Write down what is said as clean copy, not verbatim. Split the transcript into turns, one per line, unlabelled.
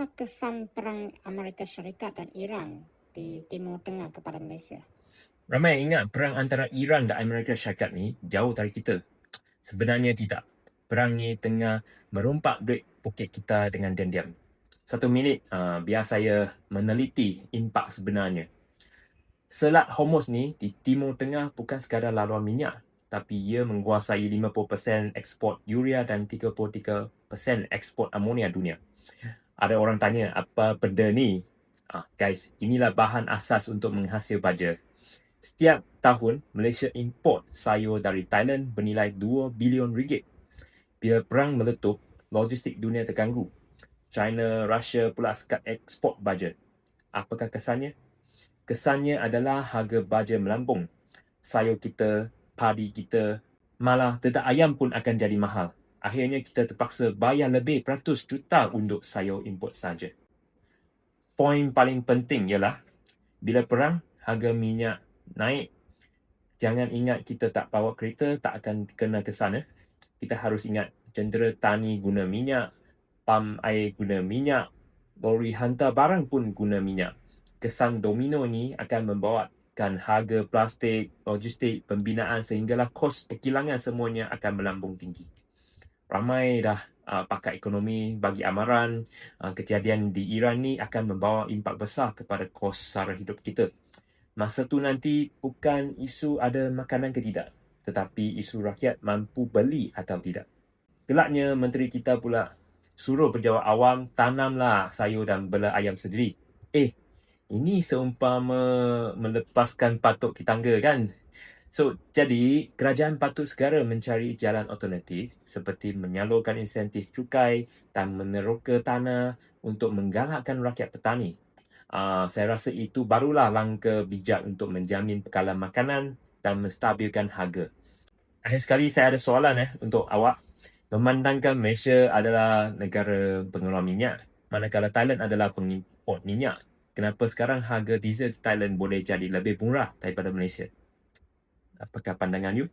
apakah kesan perang Amerika Syarikat dan Iran di Timur Tengah kepada Malaysia?
Ramai ingat perang antara Iran dan Amerika Syarikat ni jauh dari kita. Sebenarnya tidak. Perang ni tengah merompak duit poket kita dengan diam-diam. 1 minit biar saya meneliti impak sebenarnya. Selat Hormuz ni di Timur Tengah bukan sekadar laluan minyak, tapi ia menguasai 50% ekspor urea dan 33% ekspor amonia dunia. Ada orang tanya, apa benda ni? Guys, inilah bahan asas untuk menghasil baja. Setiap tahun, Malaysia import sayur dari Thailand bernilai 2 bilion ringgit. Bila perang meletup, logistik dunia terganggu. China, Russia pula sekat ekspor baja. Apakah kesannya? Kesannya adalah harga baja melambung. Sayur kita, padi kita, malah dedak ayam pun akan jadi mahal. Akhirnya kita terpaksa bayar lebih beratus juta untuk sayur import saja. Poin paling penting ialah, bila perang, harga minyak naik. Jangan ingat kita tak bawa kereta, tak akan kena kesan. Kita harus ingat, jentera tani guna minyak, pam air guna minyak, lori hantar barang pun guna minyak. Kesan domino ni akan membawakan harga plastik, logistik, pembinaan sehinggalah kos perkilangan semuanya akan melambung tinggi. Ramai dah pakar ekonomi bagi amaran kejadian di Iran ni akan membawa impak besar kepada kos sara hidup kita. Masa tu nanti bukan isu ada makanan ke tidak, tetapi isu rakyat mampu beli atau tidak. Gelaknya menteri kita pula suruh pejabat awam tanamlah sayur dan bela ayam sendiri. Ini seumpama melepaskan patuk di tangga kan? Jadi kerajaan patut segera mencari jalan alternatif seperti menyalurkan insentif cukai dan meneroka tanah untuk menggalakkan rakyat petani. Saya rasa itu barulah langkah bijak untuk menjamin bekalan makanan dan menstabilkan harga. Akhir sekali saya ada soalan untuk awak. Memandangkan Malaysia adalah negara pengeluar minyak, manakala Thailand adalah pengimport minyak, kenapa sekarang harga diesel di Thailand boleh jadi lebih murah daripada Malaysia? Apakah pandangan you?